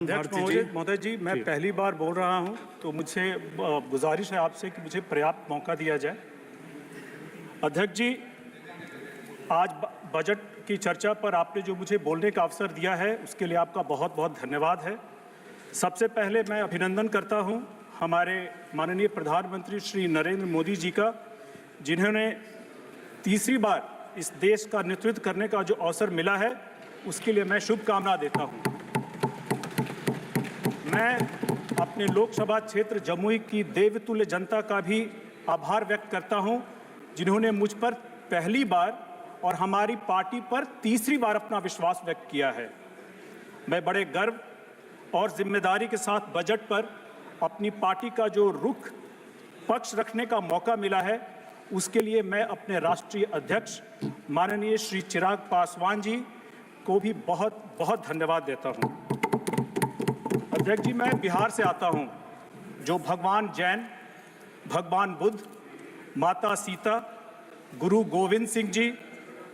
अध्यक्ष महोदय जी, मैं पहली बार बोल रहा हूं, तो मुझे गुजारिश है आपसे कि मुझे पर्याप्त मौका दिया जाए। अध्यक्ष जी, आज बजट की चर्चा पर आपने जो मुझे बोलने का अवसर दिया है, उसके लिए आपका बहुत बहुत धन्यवाद है। सबसे पहले मैं अभिनंदन करता हूं हमारे माननीय प्रधानमंत्री श्री नरेंद्र मोदी जी का, जिन्होंने तीसरी बार इस देश का नेतृत्व करने का जो अवसर मिला है, उसके लिए मैं शुभकामना देता हूं। मैं अपने लोकसभा क्षेत्र जमुई की देवतुल्य जनता का भी आभार व्यक्त करता हूं, जिन्होंने मुझ पर पहली बार और हमारी पार्टी पर तीसरी बार अपना विश्वास व्यक्त किया है। मैं बड़े गर्व और जिम्मेदारी के साथ बजट पर अपनी पार्टी का जो रुख पक्ष रखने का मौका मिला है, उसके लिए मैं अपने राष्ट्रीय अध्यक्ष माननीय श्री चिराग पासवान जी को भी बहुत बहुत धन्यवाद देता हूं। अध्यक्ष जी, मैं बिहार से आता हूं, जो भगवान जैन, भगवान बुद्ध, माता सीता, गुरु गोविंद सिंह जी,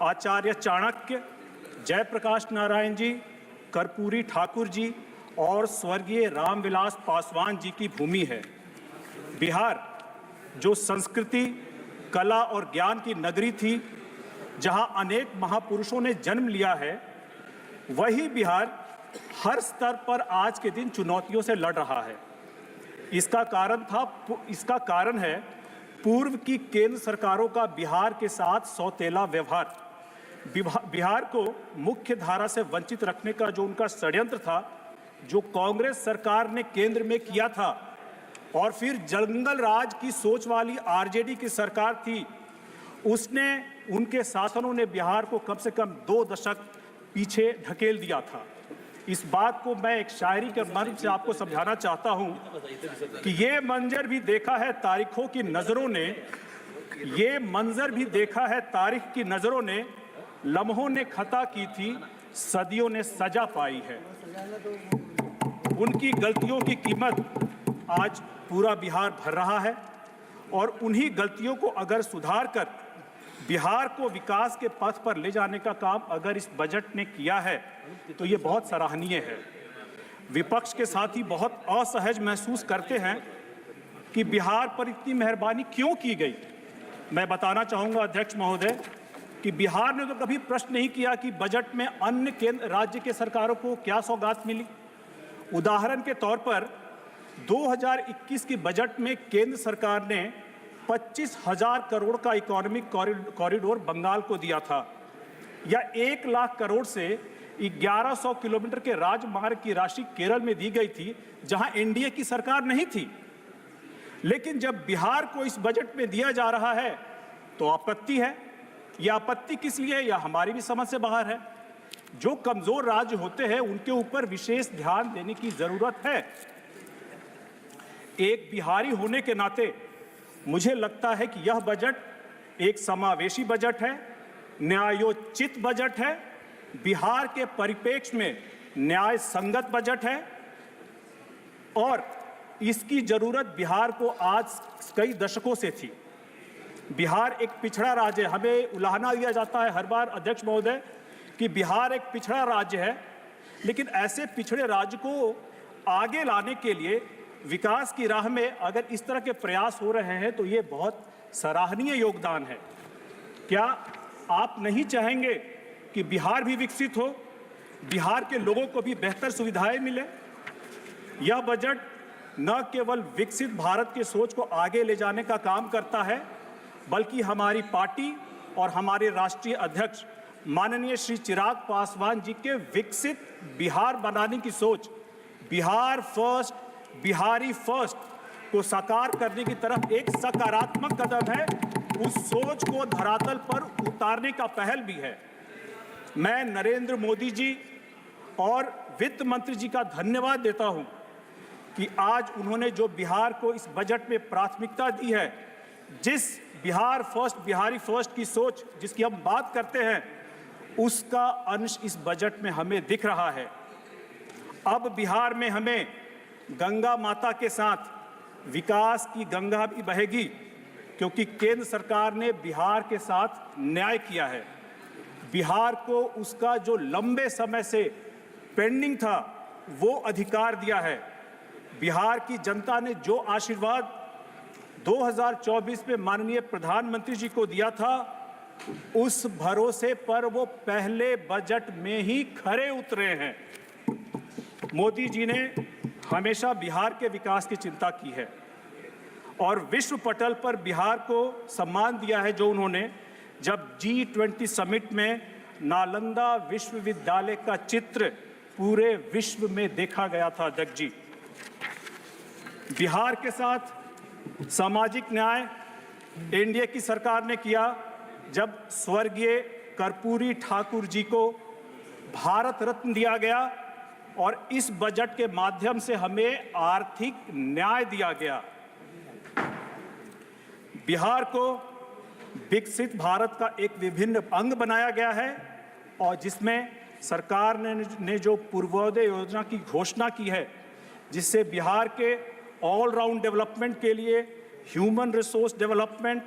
आचार्य चाणक्य, जयप्रकाश नारायण जी, कर्पूरी ठाकुर जी और स्वर्गीय रामविलास पासवान जी की भूमि है। बिहार जो संस्कृति, कला और ज्ञान की नगरी थी, जहां अनेक महापुरुषों ने जन्म लिया है, वही बिहार हर स्तर पर आज के दिन चुनौतियों से लड़ रहा है। इसका कारण है पूर्व की केंद्र सरकारों का बिहार के साथ सौतेला व्यवहार। बिहार को मुख्य धारा से वंचित रखने का जो उनका षड्यंत्र था, जो कांग्रेस सरकार ने केंद्र में किया था, और फिर जंगल राज की सोच वाली आरजेडी की सरकार थी, उनके शासनों ने बिहार को कम से कम 2 दशक पीछे ढकेल दिया था। इस बात को मैं एक शायरी के माध्यम से आपको समझाना चाहता हूं कि ये मंजर भी देखा है तारीखों की नजरों ने, ये मंजर भी देखा है तारीख की नजरों ने, लम्हों ने खता की थी, सदियों ने सजा पाई है। उनकी गलतियों की कीमत आज पूरा बिहार भर रहा है, और उन्हीं गलतियों को अगर सुधार कर बिहार को विकास के पथ पर ले जाने का काम अगर इस बजट ने किया है, तो ये बहुत सराहनीय है। विपक्ष के साथी बहुत असहज महसूस करते हैं कि बिहार पर इतनी मेहरबानी क्यों की गई। मैं बताना चाहूँगा अध्यक्ष महोदय कि बिहार ने तो कभी प्रश्न नहीं किया कि बजट में अन्य केंद्र राज्य के सरकारों को क्या सौगात मिली। उदाहरण के तौर पर 2021 के बजट में केंद्र सरकार ने 25,000 करोड़ का इकोनॉमिक कॉरिडोर बंगाल को दिया था, या 1 लाख करोड़ से 1100 किलोमीटर के राजमार्ग की राशि केरल में दी गई थी, जहां एनडीए की सरकार नहीं थी। लेकिन जब बिहार को इस बजट में दिया जा रहा है तो आपत्ति है। यह आपत्ति किस लिए, यह हमारी भी समझ से बाहर है। जो कमजोर राज्य होते हैं उनके ऊपर विशेष ध्यान देने की जरूरत है। एक बिहारी होने के नाते मुझे लगता है कि यह बजट एक समावेशी बजट है, न्यायोचित बजट है, बिहार के परिप्रेक्ष्य में न्याय संगत बजट है, और इसकी जरूरत बिहार को आज कई दशकों से थी। बिहार एक पिछड़ा राज्य है। हमें उलाहना दिया जाता है हर बार अध्यक्ष महोदय कि बिहार एक पिछड़ा राज्य है, लेकिन ऐसे पिछड़े राज्य को आगे लाने के लिए विकास की राह में अगर इस तरह के प्रयास हो रहे हैं, तो ये बहुत सराहनीय योगदान है। क्या आप नहीं चाहेंगे कि बिहार भी विकसित हो, बिहार के लोगों को भी बेहतर सुविधाएं मिले? यह बजट न केवल विकसित भारत की सोच को आगे ले जाने का काम करता है, बल्कि हमारी पार्टी और हमारे राष्ट्रीय अध्यक्ष माननीय श्री चिराग पासवान जी के विकसित बिहार बनाने की सोच, बिहार फर्स्ट, बिहारी फर्स्ट को साकार करने की तरफ एक सकारात्मक कदम है। उस सोच को धरातल पर उतारने का पहल भी है। मैं नरेंद्र मोदी जी और वित्त मंत्री जी का धन्यवाद देता हूं कि आज उन्होंने जो बिहार को इस बजट में प्राथमिकता दी है, जिस बिहार फर्स्ट, बिहारी फर्स्ट की सोच जिसकी हम बात करते हैं, उसका अंश इस बजट में हमें दिख रहा है। अब बिहार में हमें गंगा माता के साथ विकास की गंगा भी बहेगी, क्योंकि केंद्र सरकार ने बिहार के साथ न्याय किया है। बिहार को उसका जो लंबे समय से पेंडिंग था, वो अधिकार दिया है। बिहार की जनता ने जो आशीर्वाद 2024 में माननीय प्रधानमंत्री जी को दिया था, उस भरोसे पर वो पहले बजट में ही खरे उतरे हैं। मोदी जी ने हमेशा बिहार के विकास की चिंता की है और विश्व पटल पर बिहार को सम्मान दिया है, जो उन्होंने जब G20 समिट में नालंदा विश्वविद्यालय का चित्र पूरे विश्व में देखा गया था। अध्यक्ष जी, बिहार के साथ सामाजिक न्याय एनडीए की सरकार ने किया जब स्वर्गीय कर्पूरी ठाकुर जी को भारत रत्न दिया गया और इस बजट के माध्यम से हमें आर्थिक न्याय दिया गया। बिहार को विकसित भारत का एक विभिन्न अंग बनाया गया है और जिसमें सरकार ने जो पूर्वोदय योजना की घोषणा की है, जिससे बिहार के ऑलराउंड डेवलपमेंट के लिए human resource development,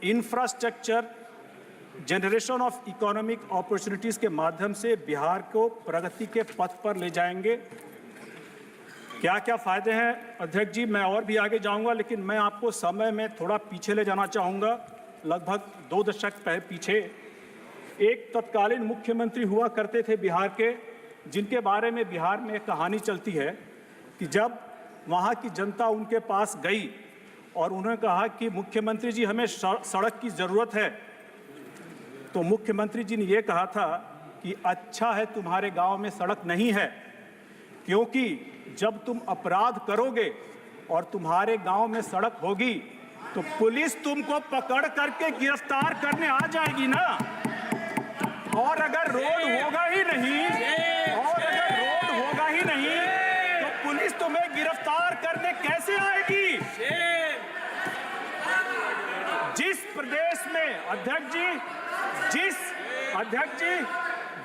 infrastructure, generation of economic opportunities के माध्यम से बिहार को प्रगति के पथ पर ले जाएंगे। क्या क्या फायदे हैं अध्यक्ष जी, मैं और भी आगे जाऊंगा, लेकिन मैं आपको समय में थोड़ा पीछे ले जाना चाहूँगा। लगभग 2 दशक पीछे एक तत्कालीन मुख्यमंत्री हुआ करते थे बिहार के, जिनके बारे में बिहार में एक कहानी चलती है कि जब वहाँ की जनता उनके पास गई और उन्होंने कहा कि मुख्यमंत्री जी, हमें सड़क की ज़रूरत है, तो मुख्यमंत्री जी ने ये कहा था कि अच्छा है तुम्हारे गांव में सड़क नहीं है, क्योंकि जब तुम अपराध करोगे और तुम्हारे गांव में सड़क होगी तो पुलिस तुमको पकड़ करके गिरफ्तार करने आ जाएगी ना। और अगर रोड होगा ही नहीं तो पुलिस तुम्हें गिरफ्तार करने कैसे आएगी। जिस प्रदेश में अध्यक्ष जी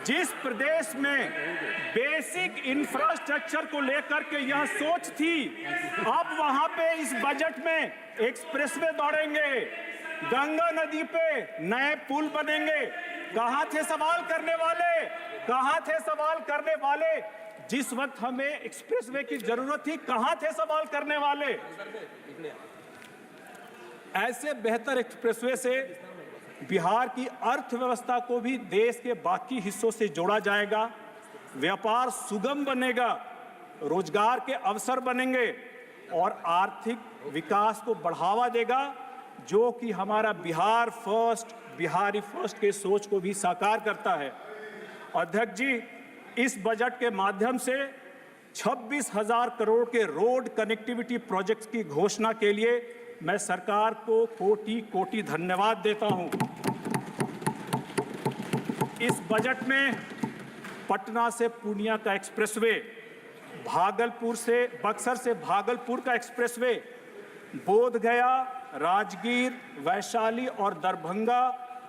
जिस प्रदेश में बेसिक इंफ्रास्ट्रक्चर को लेकर के यह सोच थी, अब वहां पे इस बजट में एक्सप्रेसवे दौड़ेंगे, गंगा नदी पे नए पुल बनेंगे। कहां थे सवाल करने वाले? जिस वक्त हमें एक्सप्रेसवे की जरूरत थी, कहां थे सवाल करने वाले? ऐसे बेहतर एक्सप्रेसवे से बिहार की अर्थव्यवस्था को भी देश के बाकी हिस्सों से जोड़ा जाएगा, व्यापार सुगम बनेगा, रोजगार के अवसर बनेंगे और आर्थिक विकास को बढ़ावा देगा, जो कि हमारा बिहारी फर्स्ट के सोच को भी साकार करता है। अध्यक्ष जी, इस बजट के माध्यम से 26,000 करोड़ के रोड कनेक्टिविटी प्रोजेक्ट्स की घोषणा के लिए मैं सरकार को कोटि धन्यवाद देता हूं। इस बजट में पटना से पूर्णिया का एक्सप्रेसवे, बक्सर से भागलपुर का एक्सप्रेसवे, बोधगया, राजगीर, वैशाली और दरभंगा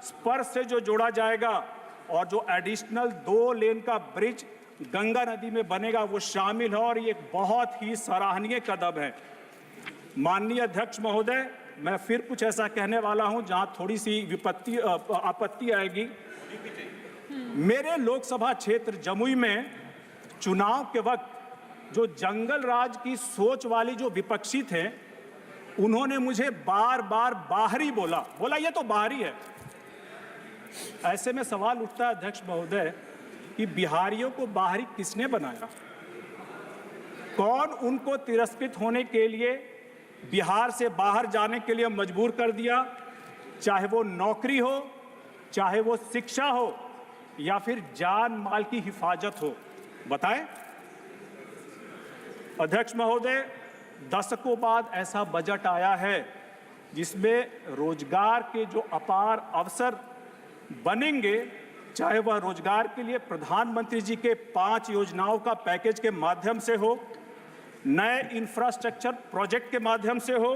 स्पर्श से जो जोड़ा जाएगा और जो एडिशनल 2 लेन का ब्रिज गंगा नदी में बनेगा, वो शामिल है और ये एक बहुत ही सराहनीय कदम है। माननीय अध्यक्ष महोदय, मैं फिर कुछ ऐसा कहने वाला हूं जहां थोड़ी सी आपत्ति आएगी। मेरे लोकसभा क्षेत्र जमुई में चुनाव के वक्त जो जंगल राज की सोच वाली जो विपक्षी थे, उन्होंने मुझे बार बार बाहरी बोला ये तो बाहरी है। ऐसे में सवाल उठता है अध्यक्ष महोदय कि बिहारियों को बाहरी किसने बनाया? कौन उनको तिरस्कृत होने के लिए, बिहार से बाहर जाने के लिए मजबूर कर दिया? चाहे वो नौकरी हो, चाहे वो शिक्षा हो, या फिर जान माल की हिफाजत हो, बताएं। अध्यक्ष महोदय, दशकों बाद ऐसा बजट आया है जिसमें रोजगार के जो अपार अवसर बनेंगे, चाहे वह रोजगार के लिए प्रधानमंत्री जी के 5 योजनाओं का पैकेज के माध्यम से हो, नए इंफ्रास्ट्रक्चर प्रोजेक्ट के माध्यम से हो,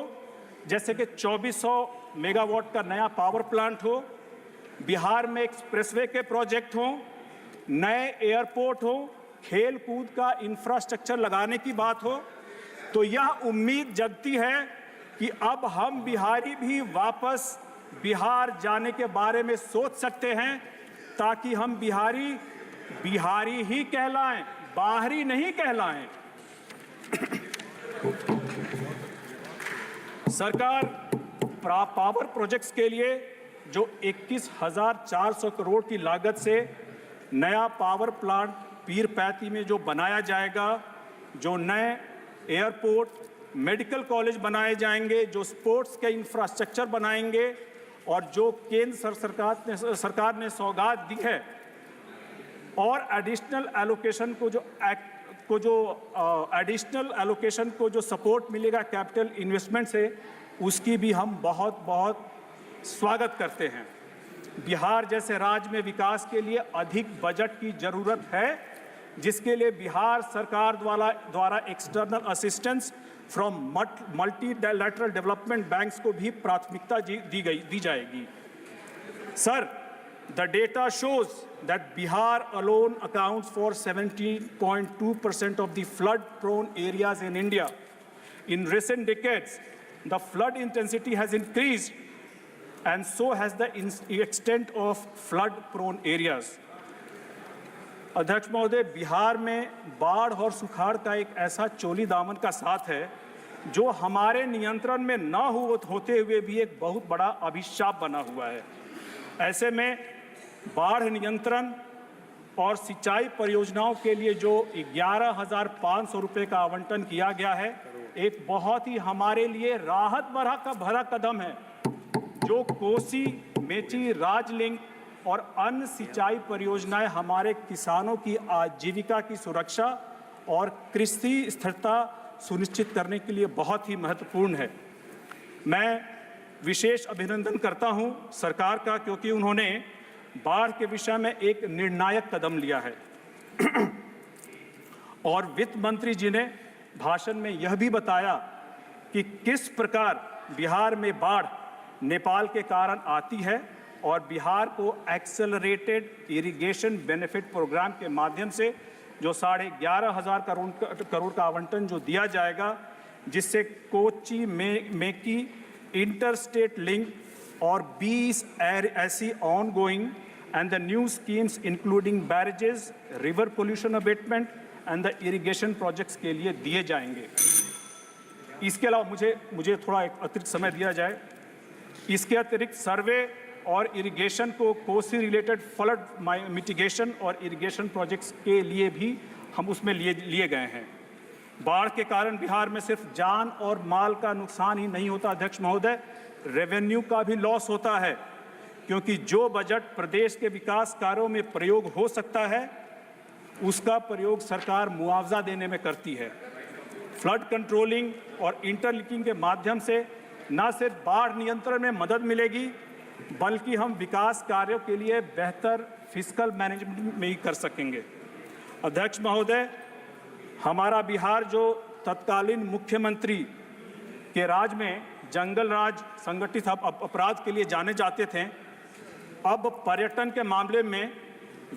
जैसे कि 2400 मेगावाट का नया पावर प्लांट हो, बिहार में एक्सप्रेसवे के प्रोजेक्ट हो, नए एयरपोर्ट हो, खेल कूद का इंफ्रास्ट्रक्चर लगाने की बात हो, तो यह उम्मीद जगती है कि अब हम बिहारी भी वापस बिहार जाने के बारे में सोच सकते हैं, ताकि हम बिहारी ही कहलाएं, बाहरी नहीं कहलाएं। सरकार पावर प्रोजेक्ट्स के लिए जो 21,400 करोड़ की लागत से नया पावर प्लांट पीरपैंती में जो बनाया जाएगा, जो नए एयरपोर्ट, मेडिकल कॉलेज बनाए जाएंगे, जो स्पोर्ट्स के इंफ्रास्ट्रक्चर बनाएंगे और जो केंद्र सरकार ने सौगात दी है और एडिशनल एलोकेशन को जो सपोर्ट मिलेगा कैपिटल इन्वेस्टमेंट से, उसकी भी हम बहुत बहुत स्वागत करते हैं। बिहार जैसे राज्य में विकास के लिए अधिक बजट की जरूरत है, जिसके लिए बिहार सरकार द्वारा external assistance from multilateral development banks को भी प्राथमिकता दी जाएगी। Sir, the data shows that Bihar alone accounts for 17.2% of the flood-prone areas in India. In recent decades, the flood intensity has increased, and so has the extent of flood-prone areas. अध्यक्ष महोदय, बिहार में बाढ़ और सुखाड़ का एक ऐसा चोली दामन का साथ है जो हमारे नियंत्रण में न होते हुए भी एक बहुत बड़ा अभिशाप बना हुआ है। ऐसे में बाढ़ नियंत्रण और सिंचाई परियोजनाओं के लिए जो 11,500 रुपये का आवंटन किया गया है, एक बहुत ही हमारे लिए राहत भरा कदम है, जो कोसी, मेची, राजलिंग और अन्य सिंचाई परियोजनाएं हमारे किसानों की आजीविका की सुरक्षा और कृषि स्थिरता सुनिश्चित करने के लिए बहुत ही महत्वपूर्ण है। मैं विशेष अभिनंदन करता हूं सरकार का, क्योंकि उन्होंने बाढ़ के विषय में एक निर्णायक कदम लिया है। और वित्त मंत्री जी ने भाषण में यह भी बताया कि किस प्रकार बिहार में बाढ़ नेपाल के कारण आती है और बिहार को एक्सेलरेटेड इरिगेशन बेनिफिट प्रोग्राम के माध्यम से जो 11,500 करोड़ का आवंटन जो दिया जाएगा, जिससे कोची मेकी इंटरस्टेट लिंक और 20 ऐसी ongoing and the new schemes including barrages, river pollution abatement and the irrigation projects के लिए दिए जाएंगे। इसके अलावा मुझे थोड़ा एक अतिरिक्त समय दिया जाए। इसके अतिरिक्त सर्वे और इरिगेशन को कोसी रिलेटेड फ्लड मिटिगेशन और इरिगेशन प्रोजेक्ट्स के लिए भी हम उसमें लिए गए हैं। बाढ़ के कारण बिहार में सिर्फ जान और माल का नुकसान ही नहीं होता अध्यक्ष महोदय, रेवेन्यू का भी लॉस होता है, क्योंकि जो बजट प्रदेश के विकास कार्यों में प्रयोग हो सकता है, उसका प्रयोग सरकार मुआवजा देने में करती है। फ्लड कंट्रोलिंग और इंटरलिंकिंग के माध्यम से न सिर्फ बाढ़ नियंत्रण में मदद मिलेगी, बल्कि हम विकास कार्यों के लिए बेहतर फिस्कल मैनेजमेंट में ही कर सकेंगे। अध्यक्ष महोदय, हमारा बिहार जो तत्कालीन मुख्यमंत्री के राज में जंगल राज, संगठित अपराध के लिए जाने जाते थे, अब पर्यटन के मामले में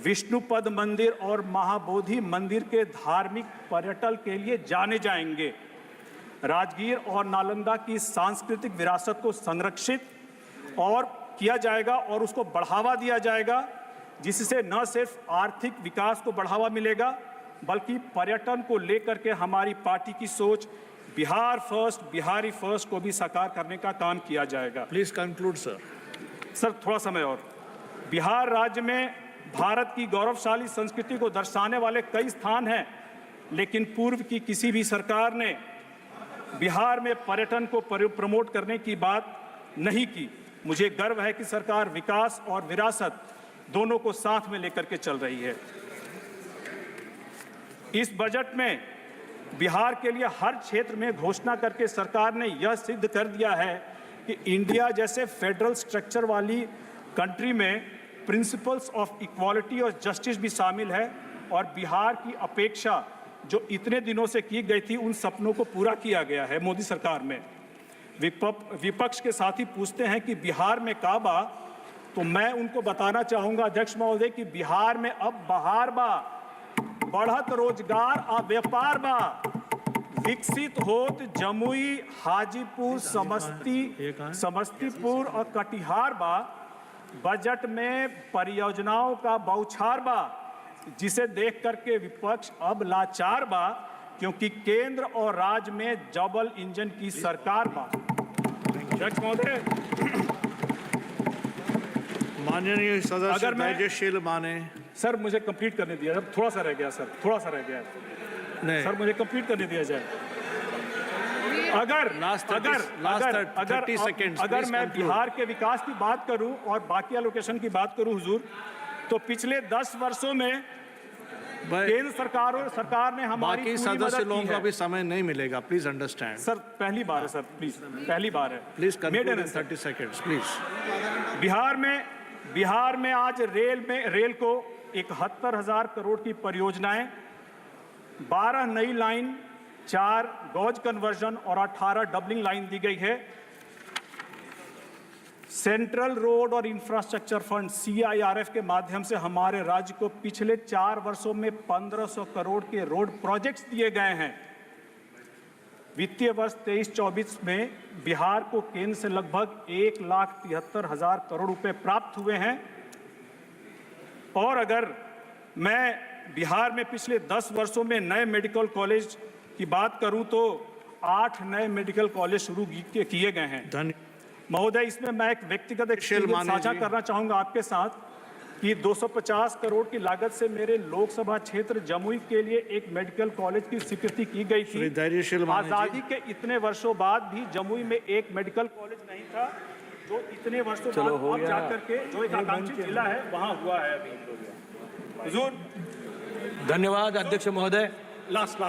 विष्णुपद मंदिर और महाबोधि मंदिर के धार्मिक पर्यटन के लिए जाने जाएंगे। राजगीर और नालंदा की सांस्कृतिक विरासत को संरक्षित और किया जाएगा और उसको बढ़ावा दिया जाएगा, जिससे न सिर्फ आर्थिक विकास को बढ़ावा मिलेगा, बल्कि पर्यटन को लेकर के हमारी पार्टी की सोच बिहार फर्स्ट, बिहारी फर्स्ट को भी साकार करने का काम किया जाएगा। Please conclude sir. सर, थोड़ा समय और। बिहार राज्य में भारत की गौरवशाली संस्कृति को दर्शाने वाले कई स्थान हैं, लेकिन पूर्व की किसी भी सरकार ने बिहार में पर्यटन को प्रमोट करने की बात नहीं की। मुझे गर्व है कि सरकार विकास और विरासत दोनों को साथ में लेकर के चल रही है। इस बजट में बिहार के लिए हर क्षेत्र में घोषणा करके सरकार ने यह सिद्ध कर दिया है कि इंडिया जैसे फेडरल स्ट्रक्चर वाली कंट्री में प्रिंसिपल्स ऑफ इक्वालिटी और जस्टिस भी शामिल है, और बिहार की अपेक्षा जो इतने दिनों से की गई थी, उन सपनों को पूरा किया गया है मोदी सरकार में। विपक्ष के साथी पूछते हैं कि बिहार में का बा, तो मैं उनको बताना चाहूँगा अध्यक्ष महोदय कि बिहार में अब बहार बा, बढ़त रोजगार आ व्यापार बा, विकसित होत जमुई, हाजीपुर, समस्तीपुर और कटिहार बा। बजट में परियोजनाओं का बौछार बा, जिसे देख करके विपक्ष अब लाचार बा, क्योंकि केंद्र और राज्य में डबल इंजन की सरकार बा। अध्यक्ष महोदय, माननीय सदस्य अगर मैं- धैर्यशील माने। सर मुझे कंप्लीट करने दिया, अब थोड़ा सा रह गया सर, थोड़ा सा रह गया नहीं, सर, मुझे कंप्लीट करने दिया जाए। अगर Last अगर 30 seconds, अगर please मैं conclude. बिहार के विकास की बात करूं और बाकी एलोकेशन की बात करूं हुजूर, तो पिछले 10 वर्षों में भाई, केंद्र सरकार ने हमारी बाकी पूरी सदस्य मदद लोगों की का है। भी समय नहीं मिलेगा, प्लीज अंडरस्टैंड। सर पहली बार है सर, प्लीज पहली बार है, please Made conclude an in answer. 30 seconds please. Bihar में आज रेल को 71,000 करोड़ की परियोजनाएं, 12 नई लाइन, 4 गॉज कन्वर्जन और 18 डबलिंग लाइन दी गई है। सेंट्रल रोड और इंफ्रास्ट्रक्चर फंड CIRF के माध्यम से हमारे राज्य को पिछले 4 वर्षों में 1500 करोड़ के रोड प्रोजेक्ट्स दिए गए हैं। वित्तीय वर्ष 23-24 में बिहार को केंद्र से लगभग 1,73,000 करोड़ रुपए प्राप्त हुए हैं। और अगर मैं बिहार में पिछले 10 वर्षों में नए मेडिकल कॉलेज की बात करूं तो 8 नए मेडिकल कॉलेज शुरू किए गए हैं। धन्यवाद महोदय, इसमें मैं एक व्यक्तिगत एक्सपीरियंस साझा करना चाहूंगा आपके साथ कि 250 करोड़ की लागत से मेरे लोकसभा क्षेत्र जमुई के लिए एक मेडिकल कॉलेज की स्वीकृति की गई थी। धैर्यशील माने जी। आजादी के इतने वर्षों बाद भी जमुई में एक मेडिकल कॉलेज नहीं था, जो इतने वर्षों बाद अब जाकर के जो एक आकांक्षी जिला है वहां हुआ है अभी। हुजूर, धन्यवाद अध्यक्ष महोदय। लास्ट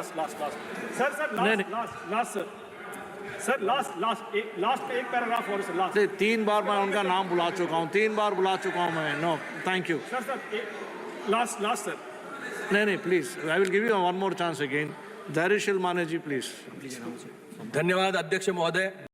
में एक पैराग्राफ और सर, लास्ट 3 बार मैं उनका नाम बुला चुका हूँ, 3 बार बुला चुका हूँ मैं। No thank you sir last sir. नहीं please, I will give you one more chance again. Dhairyasheel Mane ji please. धन्यवाद अध्यक्ष महोदय।